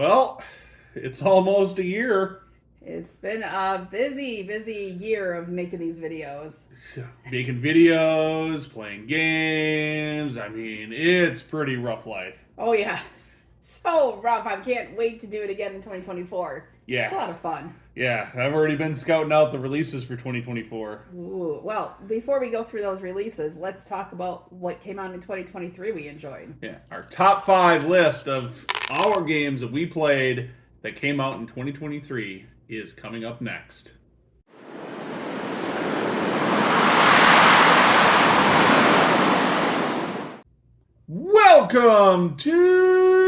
Well, it's almost a year It's been a busy year of making these videos. making videos, playing games. I mean, it's pretty rough life. Oh, yeah. So rough. I can't wait to do it again in 2024. It's a lot Yes. of fun. Yeah, I've already been scouting out the releases for 2024. Ooh. Well, before we go through those releases, let's talk about what came out in 2023 we enjoyed. Yeah, our top 5 list of our games that we played that came out in 2023 is coming up next. Welcome to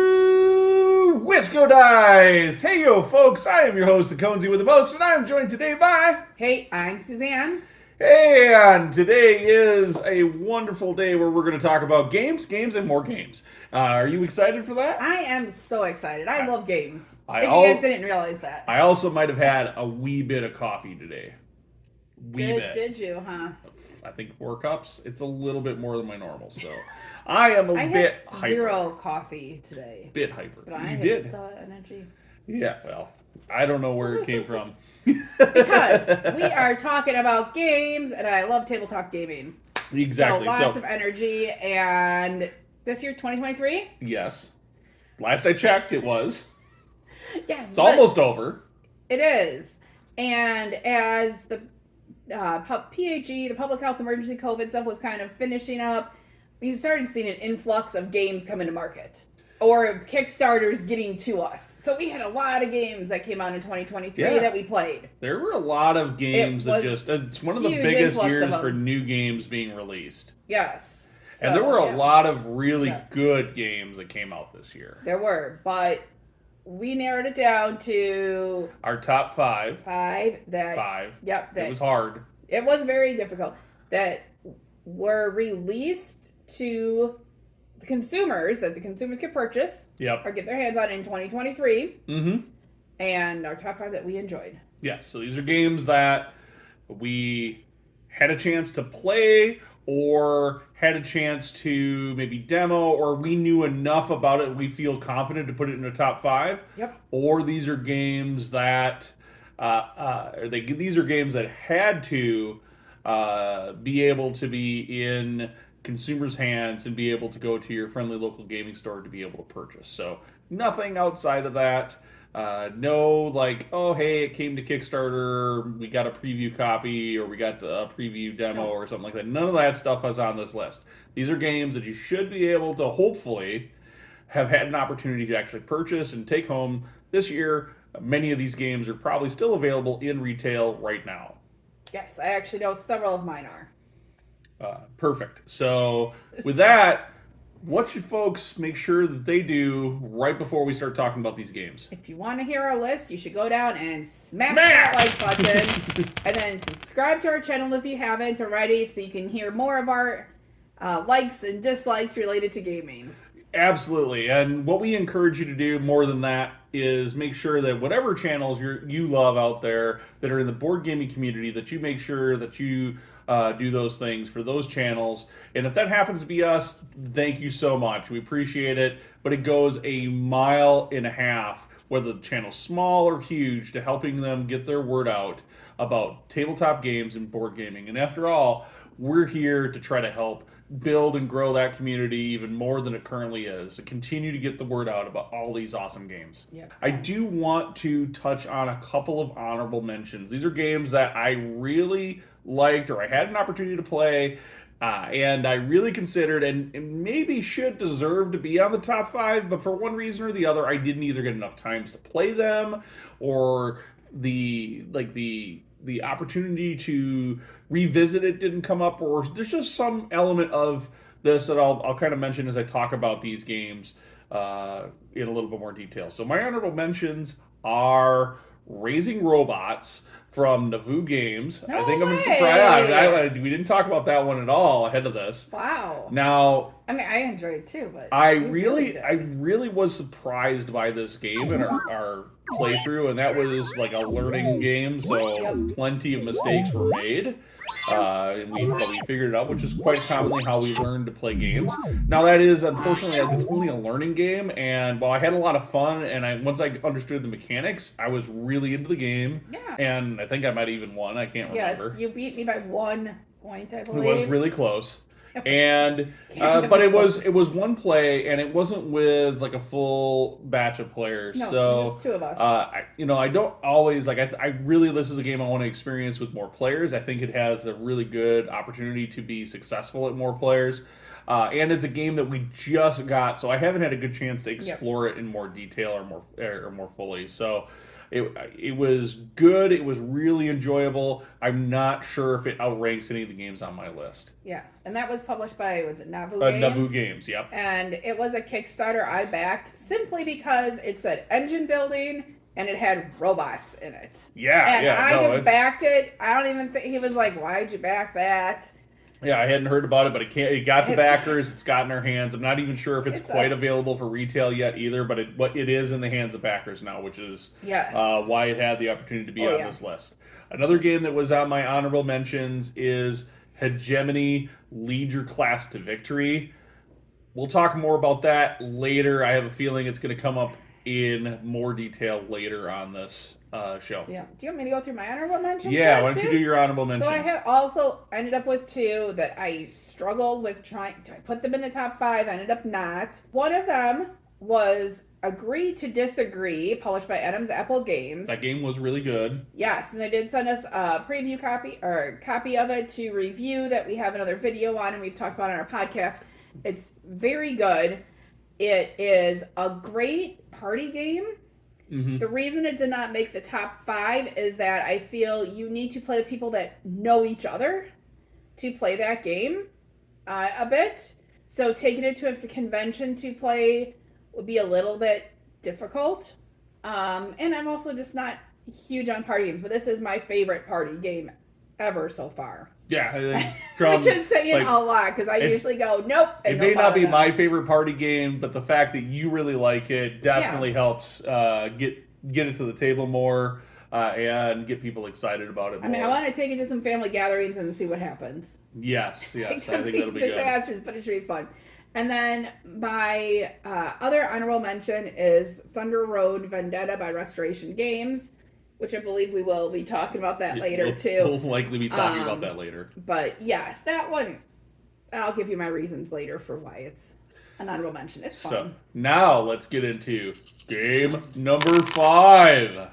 Wisco Dice! Hey yo folks, I am your host, the Conesy with the most, and I am joined today by... Hey, I'm Suzanne. Hey, and today is a wonderful day where we're going to talk about games, and more games. Are you excited for that? I am so excited. I love games. I If you guys didn't realize that. I also might have had a wee bit of coffee today. Did you, huh? I think 4 cups. It's a little bit more than my normal, so I am a bit had hyper. zero coffee today. Bit hyper. But I You had did. still energy. Yeah, well, I don't know where it came from. Because we are talking about games, and I love tabletop gaming. Exactly. So lots of energy, and this year, 2023? Yes. Last I checked, it was. Yes. It's almost over. It is. And as the PHE, the Public Health Emergency COVID stuff, was kind of finishing up, we started seeing an influx of games coming to market. Or Kickstarters getting to us. So we had a lot of games that came out in 2023 that we played. There were a lot of games it's one of the biggest years for new games being released. Yes. So, and there were a lot of really good games that came out this year. There were, but we narrowed it down to our top 5. Yep. It was hard. It was very difficult. That were released to the consumers, that the consumers could purchase or get their hands on in 2023. Mm-hmm. And our top 5 that we enjoyed. Yes, so these are games that we had a chance to play or had a chance to maybe demo, or we knew enough about it we feel confident to put it in the top 5. Yep. Or these are games that these are games that had to be able to be in consumers' hands and be able to go to your friendly local gaming store to be able to purchase. So nothing outside of that. No, like, oh, hey, it came to Kickstarter, we got a preview copy, or we got a preview demo or something like that. None of that stuff is on this list. These are games that you should be able to hopefully have had an opportunity to actually purchase and take home this year. Many of these games are probably still available in retail right now. Yes, I actually know several of mine are. Perfect. So with that, what should folks make sure that they do right before we start talking about these games? If you want to hear our list, you should go down and smash that like button. And then subscribe to our channel if you haven't already, so you can hear more of our likes and dislikes related to gaming. Absolutely. And what we encourage you to do more than that is make sure that whatever channels you love out there that are in the board gaming community, that you make sure that you do those things for those channels. And if that happens to be us, thank you so much. We appreciate it. But it goes a mile and a half, whether the channel's small or huge, to helping them get their word out about tabletop games and board gaming. And after all, we're here to try to help build and grow that community even more than it currently is, to continue to get the word out about all these awesome games. Yep. I do want to touch on a couple of honorable mentions. These are games that I really liked, or I had an opportunity to play, and I really considered and maybe should deserve to be on the top 5, but for one reason or the other, I didn't either get enough times to play them, or the opportunity to revisit it didn't come up, or there's just some element of this that I'll kind of mention as I talk about these games in a little bit more detail. So my honorable mentions are Raising Robots from Nauvoo Games. No I think way. I'm surprised. We didn't talk about that one at all ahead of this. Wow. Now, I mean, I enjoyed it too, but I we really really, did. I really was surprised by this game and our playthrough, and that was like a learning game, Yep. so plenty of mistakes were made. But we figured it out, which is quite commonly how we learn to play games. Now that is unfortunately it's only a learning game, and while I had a lot of fun, and once I understood the mechanics, I was really into the game, Yeah. and I think I might even won. I can't Yes, remember. you beat me by 1 point, I It was believe. really close, and Can't get but much closer. it was one play, and it wasn't with like a full batch of players. No, it was So just two of us. I don't always like. I really this is a game I want to experience with more players. I think it has a really good opportunity to be successful at more players. And it's a game that we just got, so I haven't had a good chance to Yep. explore it in more detail or more fully. So it was good. It was really enjoyable. I'm not sure if it outranks any of the games on my list. Yeah, and that was published by, was it Navu Navu Games? Games, yep. And it was a Kickstarter I backed simply because it said engine building and it had robots in it. Yeah, And yeah, I no, just backed it. I don't even think he was like, "Why'd you back that?" yeah, I hadn't heard about it, but it got the It's backers. It's got in our hands. I'm not even sure if it's it's quite a available for retail yet either, but it is in the hands of backers now, which is yes. why it had the opportunity to be Oh on yeah. this list. Another game that was on my honorable mentions is Hegemony Lead Your Class to Victory. We'll talk more about that later. I have a feeling it's going to come up in more detail later on this show. Yeah. Do you want me to go through my honorable mentions? Yeah, then, why don't you too? do your honorable mentions? So I have also ended up with two that I struggled with trying to put them in the top five. Ended up not. One of them was Agree to Disagree, published by Adams Apple Games. That game was really good. Yes, and they did send us a preview copy or copy of it to review that we have another video on and we've talked about on our podcast. It's very good. It is a great party game. Mm-hmm. The reason it did not make the top five is that I feel you need to play with people that know each other to play that game a bit. So taking it to a convention to play would be a little bit difficult. And I'm also just not huge on party games, but this is my favorite party game ever so far. Yeah, I think which is saying a lot because I usually go, nope. It may not be my favorite party game, but the fact that you really like it definitely helps get it to the table more and get people excited about it more. I mean, I want to take it to some family gatherings and see what happens. Yes, It I could think be that'll be disastrous, but it should be fun. And then my other honorable mention is Thunder Road Vendetta by Restoration Games, which I believe we will be talking about that later too. We'll likely be talking about that later. But yes, that one, I'll give you my reasons later for why it's an honorable mention. It's fun. So now let's get into game number 5.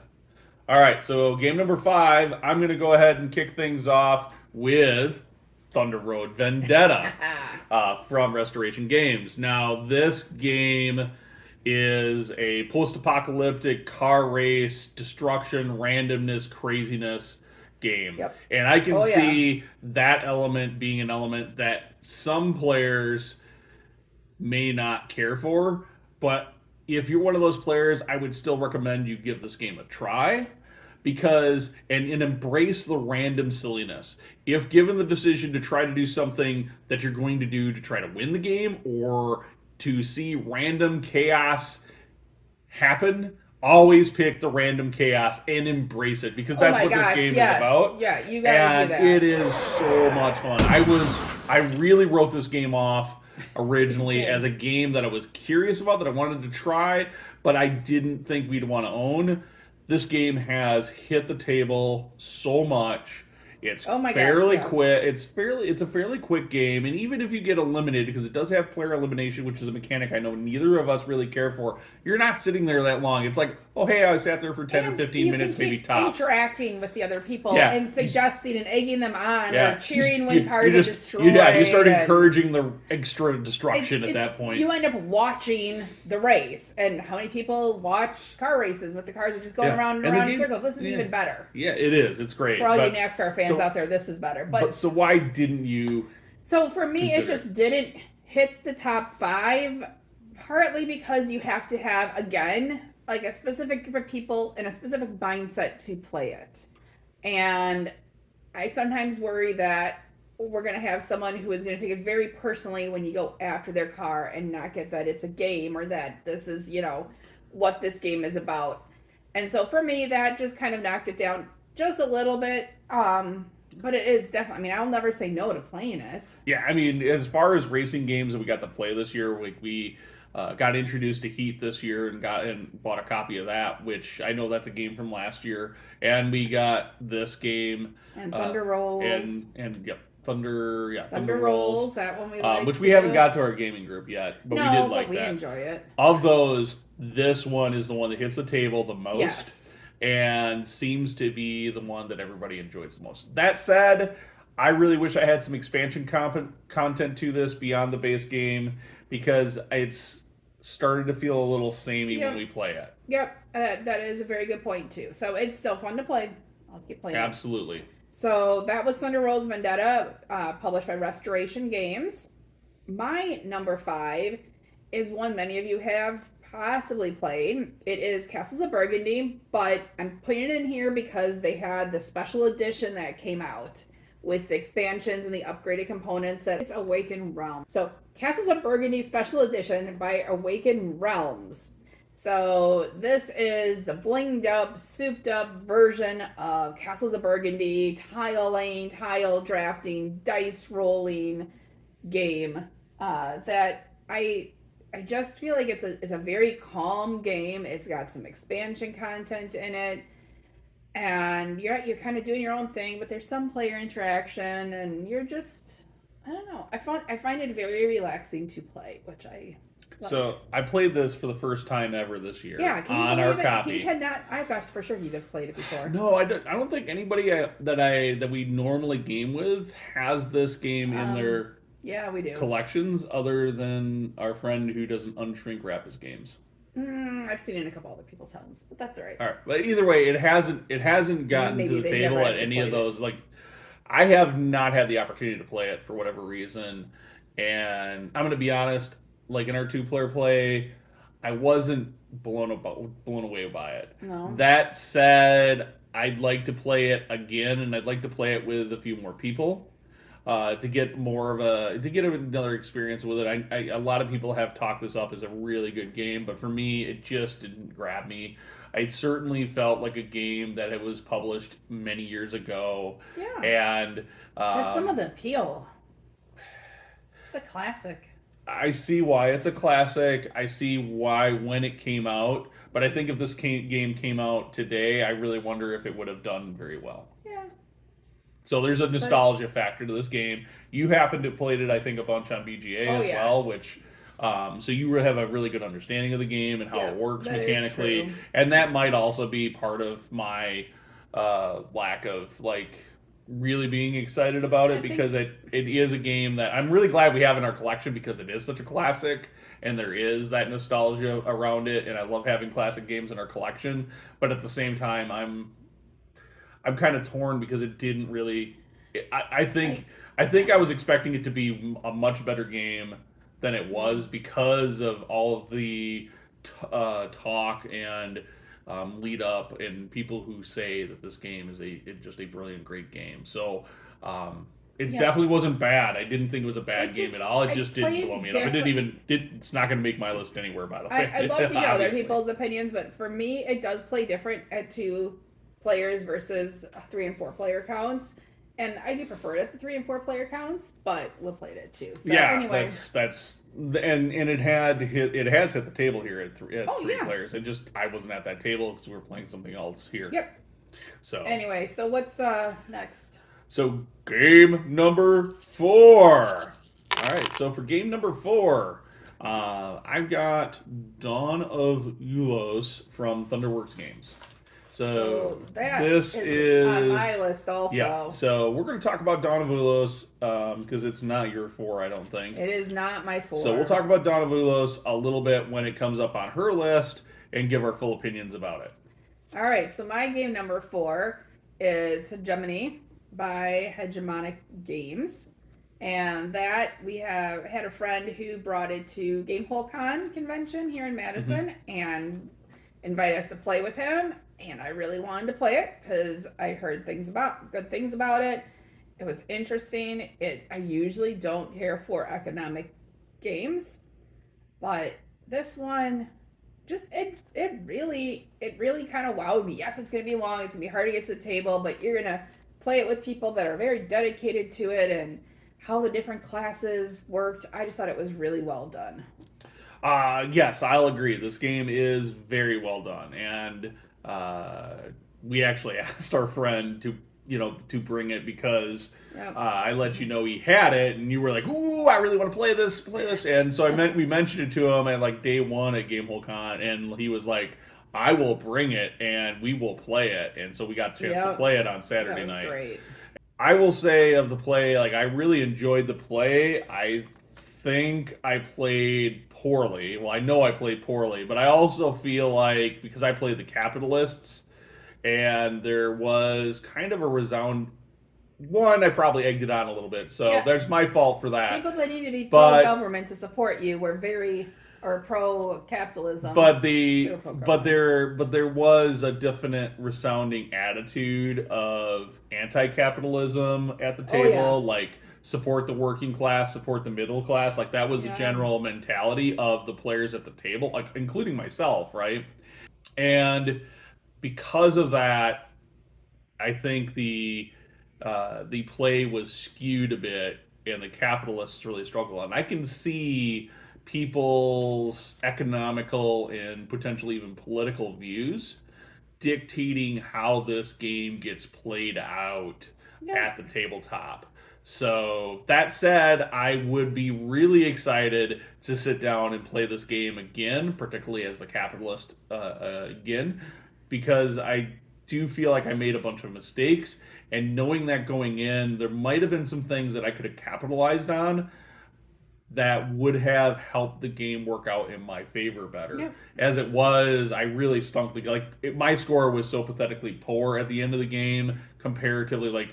All right, so game number 5, I'm going to go ahead and kick things off with Thunder Road Vendetta from Restoration Games. Now, this game is a post-apocalyptic car race, destruction, randomness, craziness game. Yep. And I can see that element being an element that some players may not care for, but if you're one of those players, I would still recommend you give this game a try because and embrace the random silliness. If given the decision to try to do something that you're going to do to try to win the game or to see random chaos happen, always pick the random chaos and embrace it because that's what this game is about. Yeah, you gotta do that. It is so much fun. I really wrote this game off originally as a game that I was curious about, that I wanted to try, but I didn't think we'd want to own. This game has hit the table so much. It's fairly quick. It's a fairly quick game, and even if you get eliminated, because it does have player elimination, which is a mechanic I know neither of us really care for, you're not sitting there that long. It's like, oh hey, I sat there for 10 or 15 minutes, maybe tops. Interacting with the other people and suggesting and egging them on or cheering when cars are destroyed. You start encouraging the extra destruction at that point. You end up watching the race, and how many people watch car races with the cars are just going around and around in circles? This is even better. Yeah, it is. It's great. For all you NASCAR fans out there, this is better. But so why didn't you? So for me, it just didn't hit the top 5. Partly because you have to have, again, like a specific group of people in a specific mindset to play it. And I sometimes worry that we're going to have someone who is going to take it very personally when you go after their car and not get that it's a game or that this is, what this game is about. And so for me, that just kind of knocked it down just a little bit. But it is definitely, I mean, I'll never say no to playing it. Yeah, I mean, as far as racing games that we got to play this year, like we got introduced to Heat this year and bought a copy of that, which I know that's a game from last year, and we got this game And Thunder Rolls. and yep, Thunder Thunder Rolls, that one we like which too. we haven't got to our gaming group yet, but no, we did like but we that. enjoy it. Of those, this one is the one that hits the table the most. Yes. And seems to be the one that everybody enjoys the most. That said, I really wish I had some expansion content to this beyond the base game because it's started to feel a little samey when we play it. Yep, that is a very good point too. So it's still fun to play. I'll keep playing Absolutely. it. So that was Thunder Rolls Vendetta, published by Restoration Games. My number 5 is one many of you have possibly played. It is Castles of Burgundy, but I'm putting it in here because they had the special edition that came out with the expansions and the upgraded components. That it's Awakened Realms. So Castles of Burgundy Special Edition by Awakened Realms. So this is the blinged up, souped up version of Castles of Burgundy, tile laying, tile drafting, dice rolling game that I just feel like it's a very calm game. It's got some expansion content in it, and you're kind of doing your own thing, but there's some player interaction, and you're just, I don't know. I find it very relaxing to play, which I love. So I played this for the first time ever this year. Yeah, on our copy. He had not. I thought for sure he'd have played it before. No, I don't think anybody that we normally game with has this game in their we do collections other than our friend who doesn't unshrink wrap his games. I've seen it in a couple other people's homes, but that's all right. All right, but either way, it hasn't gotten to the table at any of those. Like, I have not had the opportunity to play it for whatever reason, and I'm going to be honest. Like in our 2-player play, I wasn't blown away by it. No. That said, I'd like to play it again, and I'd like to play it with a few more people. To get another experience with it. A lot of people have talked this up as a really good game, but for me, it just didn't grab me. It certainly felt like a game that it was published many years ago. Yeah. And that's some of the appeal. It's a classic. I see why it's a classic. I see why when it came out, but I think if this game came out today, I really wonder if it would have done very well. Yeah. So there's a nostalgia factor to this game. You happen to have played it, I think, a bunch on BGA as well, which so you have a really good understanding of the game and how it works mechanically. And that might also be part of my lack of really being excited about it, because it is a game that I'm really glad we have in our collection because it is such a classic and there is that nostalgia around it, and I love having classic games in our collection. But at the same time, I'm kind of torn because it didn't really. I think I was expecting it to be a much better game than it was because of all of the talk and lead up and people who say that this game is just a brilliant, great game. So it definitely wasn't bad. I didn't think it was a bad game at all. It just didn't blow me up. It's not going to make my list anywhere, by the way. I'd love to hear other people's opinions, but for me, it does play different at 2 players versus 3 and 4 player counts. And I do prefer it at the 3 and 4 player counts, but we'll play it at 2. So anyway, that's and it has hit the table here at 3 players. It just I wasn't at that table because we were playing something else here. Yep. So anyway, so what's next? So game number 4. All right. So for game number 4, I've got Dawn of Ulos from Thunderworks Games. So this is on my list also. Yeah, so we're going to talk about Dawn of Ulos because it's not your 4, I don't think. It is not my 4. So we'll talk about Dawn of Ulos a little bit when it comes up on her list and give our full opinions about it. All right, so my game number 4 is Hegemony by Hegemonic Games. And that we have had a friend who brought it to GameholeCon convention here in Madison and invited us to play with him. And I really wanted to play it because I heard good things about it. It was interesting. I usually don't care for economic games, but this one just it really kind of wowed me. Yes, it's gonna be long. It's gonna be hard to get to the table, but you're gonna play it with people that are very dedicated to it, and how the different classes worked. I just thought it was really well done. Yes, I'll agree. This game is very well done, and uh, we actually asked our friend to to bring it because Yep. I let you know he had it, and you were like, "Ooh, I really want to play this," and so I meant we mentioned it to him at like day one at Gamehole Con, and he was like, "I will bring it, and we will play it," and so we got a chance to Yep. play it on That Saturday was night. great. I will say of the play, like I really enjoyed the play. I think I played poorly. Well, I know I played poorly, but I also feel like because I played the capitalists and there was kind of a resound one, I probably egged it on a little bit. So Yeah. there's my fault for that. People that need to be pro But government to support you were very or pro capitalism. but They the were pro but government. there was a definite resounding attitude of anti-capitalism at the Oh yeah. table, like support the working class, support the middle class. Like that was the Yeah. general mentality of the players at the table, like including myself, right? And because of that, I think the play was skewed a bit, and the capitalists really struggle. And I can see people's economical and potentially even political views dictating how this game gets played out Yeah. at the tabletop. So, that said, I would be really excited to sit down and play this game again, particularly as the capitalist again, because I do feel like I made a bunch of mistakes. And knowing that going in, there might have been some things that I could have capitalized on that would have helped the game work out in my favor better. Yep. As it was, I really stunk the my score was so pathetically poor at the end of the game comparatively. Like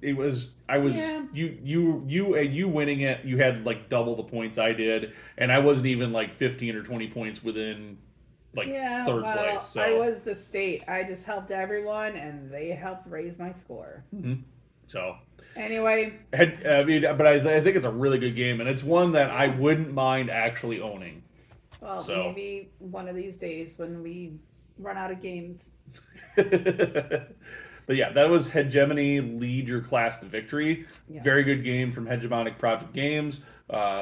it was I was Yeah. you winning it. You had like double the points I did, and I wasn't even like 15 or 20 points within like Yeah. third place. Well, I So was the state. I just helped everyone, and they helped raise my score. mhm. so Anyway. I mean, but I think it's a really good game, and it's one that I Yeah. wouldn't mind actually owning. Well, So, maybe one of these days when we run out of games. but yeah, that was Hegemony Lead Your Class to Victory. Very Yes. good game from Hegemonic Project Games.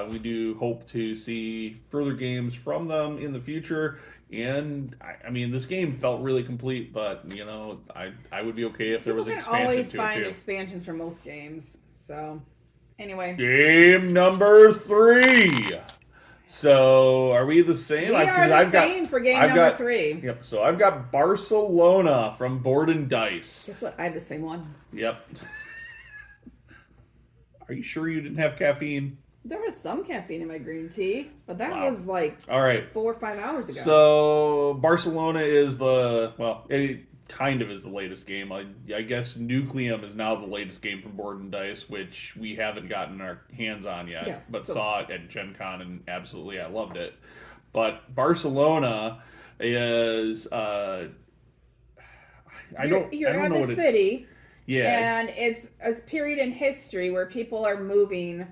We do hope to see further games from them in the future. And I mean, this game felt really complete, but I would be okay if there People was can expansion always to it find too. expansions for most games. So, anyway, Game number 3. So are we the same? we are Because the I've got, same for game I've number got, 3. yep. So I've got Barcelona from Board and Dice. Guess what? I have the same one. Yep. Are you sure you didn't have caffeine? There was some caffeine in my green tea, but that Wow. was like All right. 4 or 5 hours ago. So Barcelona is it kind of is the latest game. I guess Nucleum is now the latest game from Board and Dice, which we haven't gotten our hands on yet, Yes, but so- saw it at Gen Con and absolutely I loved it. But Barcelona is You're I don't at know the what it's city, yeah and it's a period in history where people are moving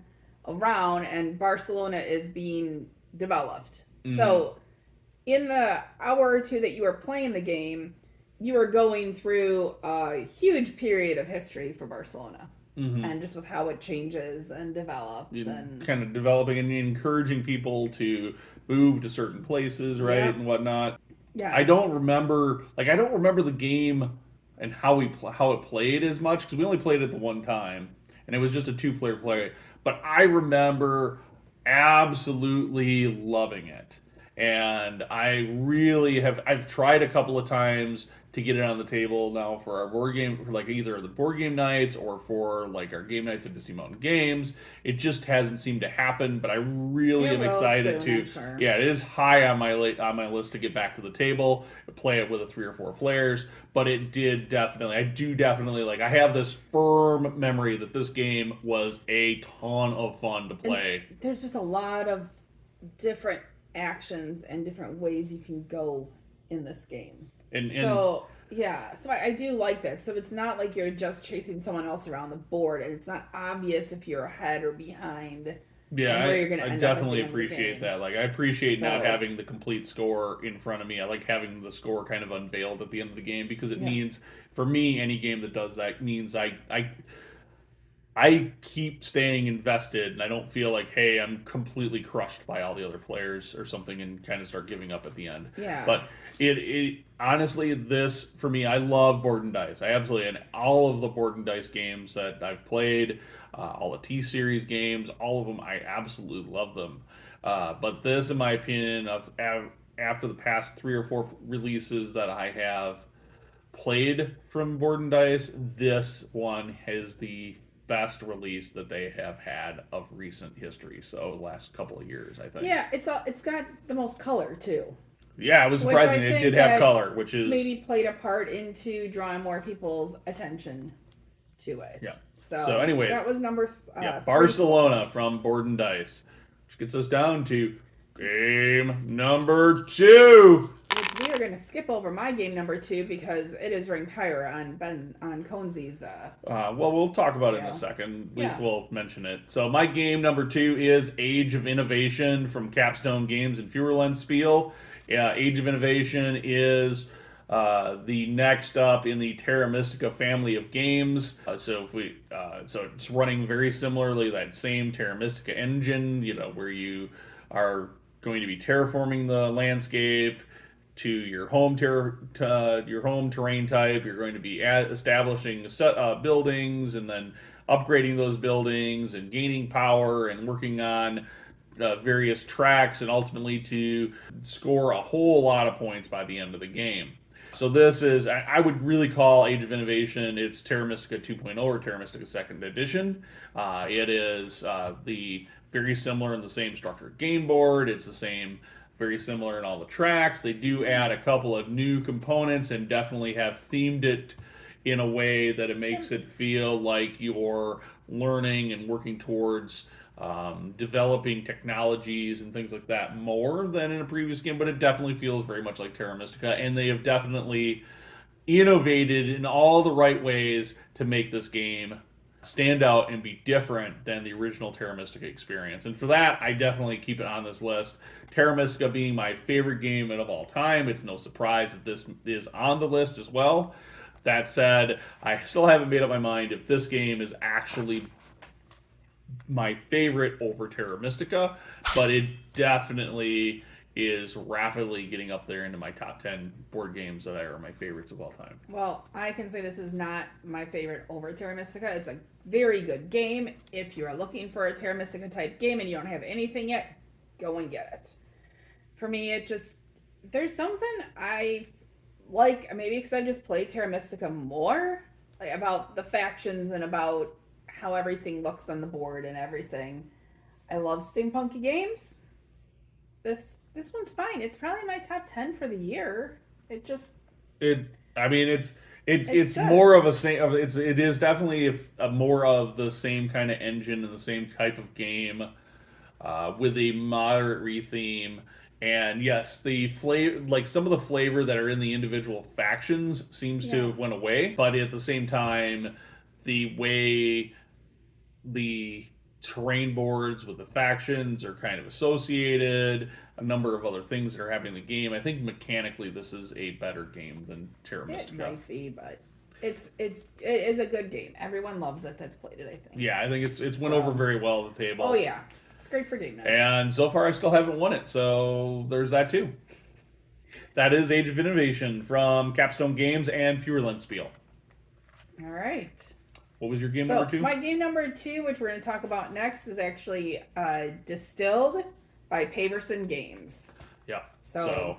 around, and Barcelona is being developed. Mhm. So, in the hour or two that you were playing the game, you were going through a huge period of history for Barcelona, and just with how it changes and develops, and kind of developing and encouraging people to move to certain places, right, Yep. and whatnot. yeah, I don't remember the game and how how it played as much because we only played it the one time and it was just a two-player play. But I remember absolutely loving it, and I really have. I've tried a couple of times to get it on the table now for our board game, for like either the board game nights or for like our game nights at Misty Mountain Games. It just hasn't seemed to happen, but I really It am will excited soon, to. I'm sure. Yeah, it is high on my list to get back to the table, play it with a 3 or 4 players. But it did definitely. I do definitely like. I have this firm memory that this game was a ton of fun to play. There's just a lot of different actions and different ways you can go in this game. And So yeah, so I do like that. So it's not like you're just chasing someone else around the board, and it's not obvious if you're ahead or behind, yeah, and where you're going to I end up at the definitely end of the appreciate game. that. Like, I appreciate not So having the complete score in front of me. I like having the score kind of unveiled at the end of the game because it yeah, means, for me, any game that does that means I keep staying invested, and I don't feel like, hey, I'm completely crushed by all the other players or something, and kind of start giving up at the end. yeah, But it honestly, this for me, I love board and dice. I absolutely, and all of the board and dice games that I've played, all the T series games, all of them, I absolutely love them. But this, in my opinion, after the past 3 or 4 releases that I have played from Board and Dice, this one is the best release that they have had of recent history. So last couple of years, I think. yeah. It's got the most color too, Yeah, it was which I surprising. It did think have that color, which is maybe played a part into drawing more people's attention to it. yeah. So, So anyways, that was number yeah, 3 for Barcelona us. from Board and Dice, which gets us down to game number 2. Which we are going to skip over my game number 2 because it is ranked higher on Conesy's. Well, we'll talk about it in a Scale. second. At least Yeah. we'll mention it. So, my game number 2 is Age of Innovation from Capstone Games and Spiel. Yeah, Age of Innovation is the next up in the Terra Mystica family of games. So it's running very similarly that same Terra Mystica engine. Where you are going to be terraforming the landscape to your your home terrain type. You're going to be establishing buildings and then upgrading those buildings and gaining power and working on various tracks and ultimately to score a whole lot of points by the end of the game. So this is, I would really call Age of Innovation, it's Terra Mystica 2.0 or Terra Mystica Second Edition. It is the very similar in the same structured game board. It's the same, very similar in all the tracks. They do add a couple of new components and definitely have themed it in a way that it makes it feel like you're learning and working towards developing technologies and things like that more than in a previous game, but it definitely feels very much like Terra Mystica, and they have definitely innovated in all the right ways to make this game stand out and be different than the original Terra Mystica experience. And for that, I definitely keep it on this list. Terra Mystica being my favorite game of all time. It's no surprise that this is on the list as well. That said, I still haven't made up my mind if this game is actually my favorite over Terra Mystica, but it definitely is rapidly getting up there into my top 10 board games that are my favorites of all time. Well, I can say this is not my favorite over Terra Mystica. It's a very good game. If you are looking for a Terra Mystica type game and you don't have anything yet, go and get it. For me, it just, there's something I like, maybe because I just play Terra Mystica more, like about the factions and about how everything looks on the board and everything. I love steampunky games. This one's fine. It's probably my top 10 for the year. It just It, I mean, it's good. more of a same. It is definitely a more of the same kind of engine and the same type of game, with a moderate retheme. And yes, the flavor, like some of the flavor that are in the individual factions, seems to Yeah. have went away. But at the same time, the way the terrain boards with the factions are kind of associated, a number of other things that are happening in the game. I think mechanically this is a better game than Terra It Mystica. might be, but it is a good game. Everyone loves it that's played it, I think. Yeah, I think it's went over very well at the table. Oh yeah. It's great for game nights. And so far I still haven't won it, so there's that too. That is Age of Innovation from Capstone Games and Spiel. All right. What was your game So number 2? my game number 2, which we're going to talk about next, is actually Distilled by Paverson Games. Yeah. So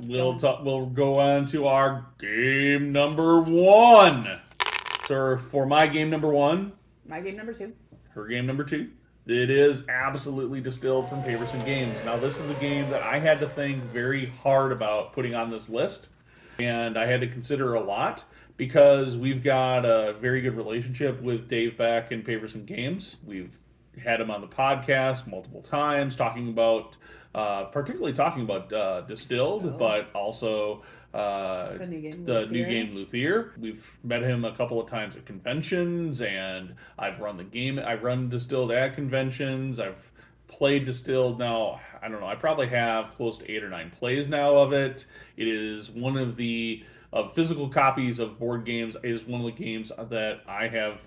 we'll go on to our game number 1. So for my game number 1, my game number 2, her game number 2, it is absolutely Distilled from Paverson Games. Now this is a game that I had to think very hard about putting on this list, and I had to consider a lot because we've got a very good relationship with Dave Beck and Paverson Games. We've had him on the podcast multiple times talking about particularly talking about Distilled, Still, but also uh, the new game the new Luthier. game Luthier. We've met him a couple of times at conventions, and I run Distilled at conventions. I've played Distilled now. I don't know. I probably have close to 8 or 9 plays now of it. It is one of the of physical copies of board games. It is one of the games that I have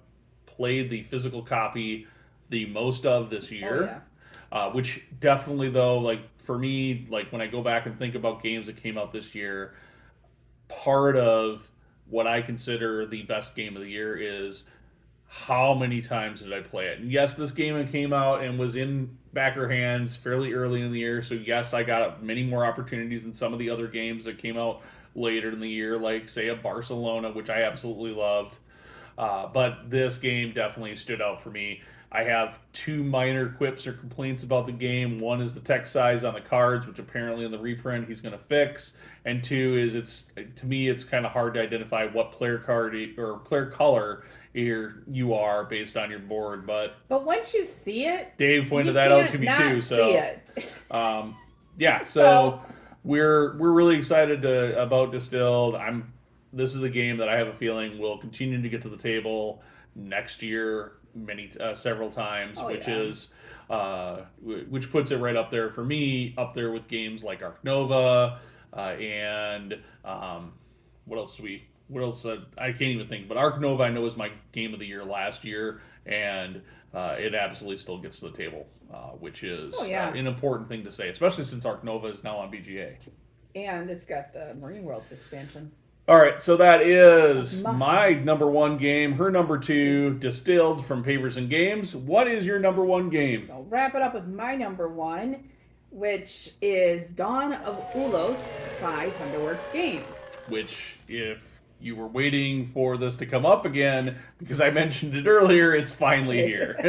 played the physical copy the most of this Oh year. yeah. Which definitely though, like for me, like when I go back and think about games that came out this year, part of what I consider the best game of the year is how many times did I play it? And yes, this game came out and was in backer hands fairly early in the year, so yes, I got many more opportunities than some of the other games that came out later in the year, like say a Barcelona, which I absolutely loved. But this game definitely stood out for me. I have two minor quips or complaints about the game. One is the text size on the cards, which apparently in the reprint he's going to fix, and two is it's to me it's kind of hard to identify what player card or player color you are based on your board. But But once you see it, Dave you pointed that out to can't me too. not see So it. um, yeah, So, so we're really excited about Distilled. I'm This is a game that I have a feeling will continue to get to the table next year several times, oh which yeah. is which puts it right up there for me, up there with games like Arc Nova and what else do we what else I can't even think. But Arc Nova I know was my game of the year last year, and it absolutely still gets to the table, which Oh is yeah. an important thing to say, especially since Arc Nova is now on BGA. And it's got the Marine Worlds expansion. All right, so that That's is my my number one game. Her number two. two, Distilled from Papers and Games. What is your number one game? So I'll wrap it up with my number one, which is Dawn of Ulos by Thunderworks Games. Which, if you were waiting for this to come up again, because I mentioned it earlier, it's finally here.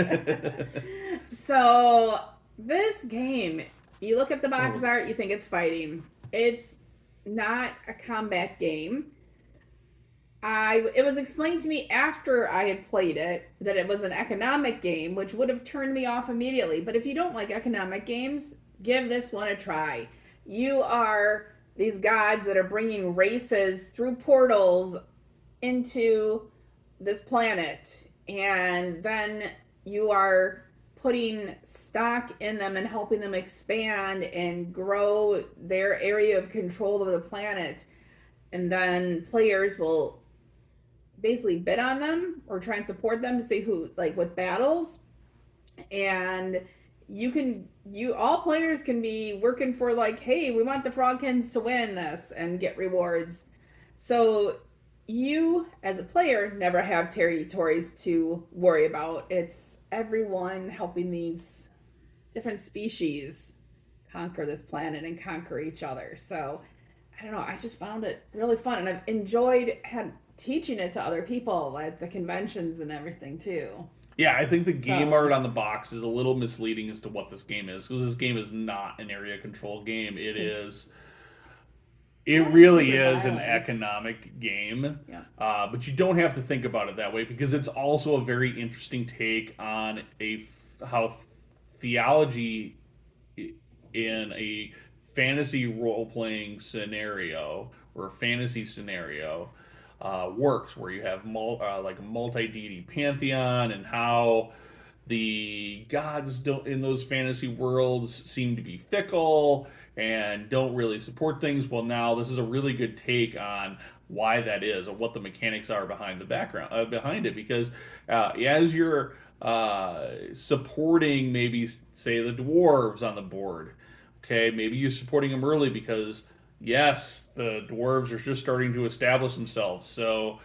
So this game, you look at the box art, you think it's fighting. It's not a combat game. It was explained to me after I had played it that it was an economic game, which would have turned me off immediately. But if you don't like economic games, give this one a try. You are these gods that are bringing races through portals into this planet, and then you are putting stock in them and helping them expand and grow their area of control of the planet. And then players will basically bid on them or try and support them to see who, like with battles. And you all players can be working for, like, hey, we want the Frogkins to win this and get rewards. So you as a player never have territories to worry about. It's everyone helping these different species conquer this planet and conquer each other. So I don't know, I just found it really fun, and I've enjoyed teaching it to other people at the conventions and everything too. Yeah, I think the game So art on the box is a little misleading as to what this game is, because this game is not an area control game. it's It not really super is an violent. economic game, Yeah. but you don't have to think about it that way, because it's also a very interesting take on how theology in a fantasy role playing scenario or fantasy scenario works, where you have like a multi deity pantheon, and how the gods don't in those fantasy worlds seem to be fickle and don't really support things. Well, now this is a really good take on why that is and what the mechanics are behind the background behind it, because as you're supporting, maybe say the dwarves on the board, okay, maybe you're supporting them early because yes, the dwarves are just starting to establish themselves, so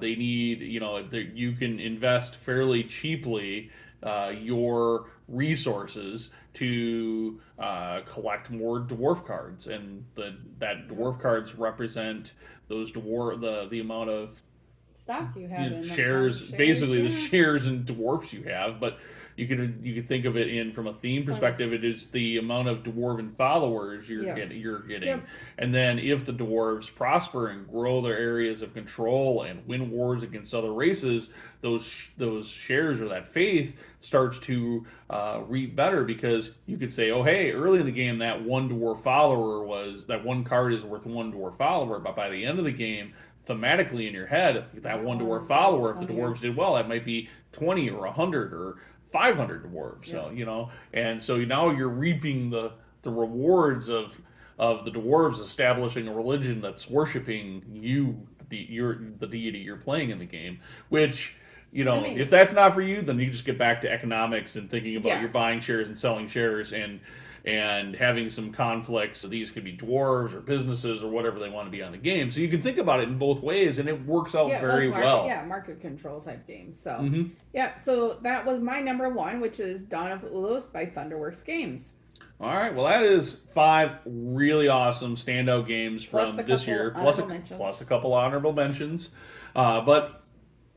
they need, you can invest fairly cheaply your resources to collect more dwarf cards, and that dwarf cards represent the amount of Stock you have in them, shares, shares, basically the yeah. shares and dwarfs you have. But you could think of it in from a theme perspective. It is the amount of dwarven followers Yes. you're getting, Yep. and then if the dwarves prosper and grow their areas of control and win wars against other races, those shares or that faith starts to reap better, because you could say, oh hey, early in the game that one dwarf follower was that one card is worth one dwarf follower, but by the end of the game, thematically in your head, that one dwarf follower, if the dwarves did well, that might be 20 or 100 or 500 dwarves. Yeah. So and so now you're reaping the rewards of the dwarves establishing a religion that's worshiping you, the deity you're playing in the game. Which, I mean, if that's not for you, then you just get back to economics and thinking about Yeah. your buying shares and selling shares, and having some conflicts. So these could be dwarves or businesses or whatever they want to be on the game. So you can think about it in both ways, and it works out very well. Yeah, market control type games. So, Mm-hmm. yeah, so that was my number one, which is Dawn of Ulos by Thunderworks Games. All right, well, that is 5 really awesome standout games Plus from a this couple year, honorable mentions. plus a couple honorable mentions. But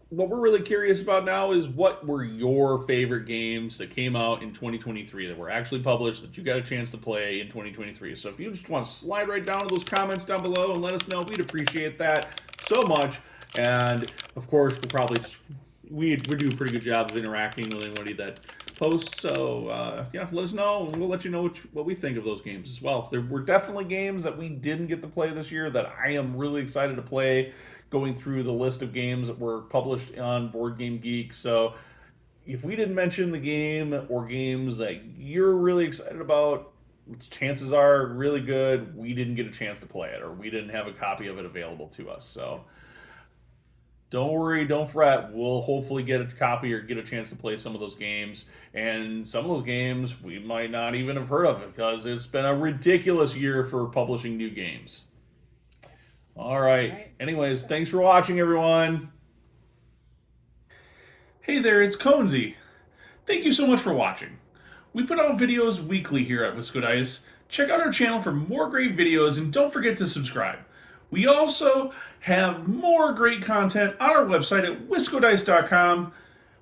what we're really curious about now is, what were your favorite games that came out in 2023 that were actually published that you got a chance to play in 2023? So if you just want to slide right down to those comments down below and let us know, we'd appreciate that so much. And of course, we do a pretty good job of interacting with anybody that posts. So yeah, let us know, and we'll let you know what we think of those games as well. There were definitely games that we didn't get to play this year that I am really excited to play, going through the list of games that were published on Board Game Geek. So if we didn't mention the game or games that you're really excited about, chances are really good we didn't get a chance to play it, or we didn't have a copy of it available to us. So don't worry, don't fret. We'll hopefully get a copy or get a chance to play some of those games. And some of those games we might not even have heard of, it because it's been a ridiculous year for publishing new games. Yes. All right. Anyways, thanks for watching, everyone. Hey there, it's Conesy. Thank you so much for watching. We put out videos weekly here at Wisco Dice. Check out our channel for more great videos, and don't forget to subscribe. We also have more great content on our website at wiscodice.com.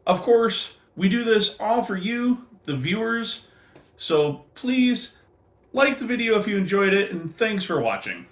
Of course, we do this all for you, the viewers. So please like the video if you enjoyed it, and thanks for watching.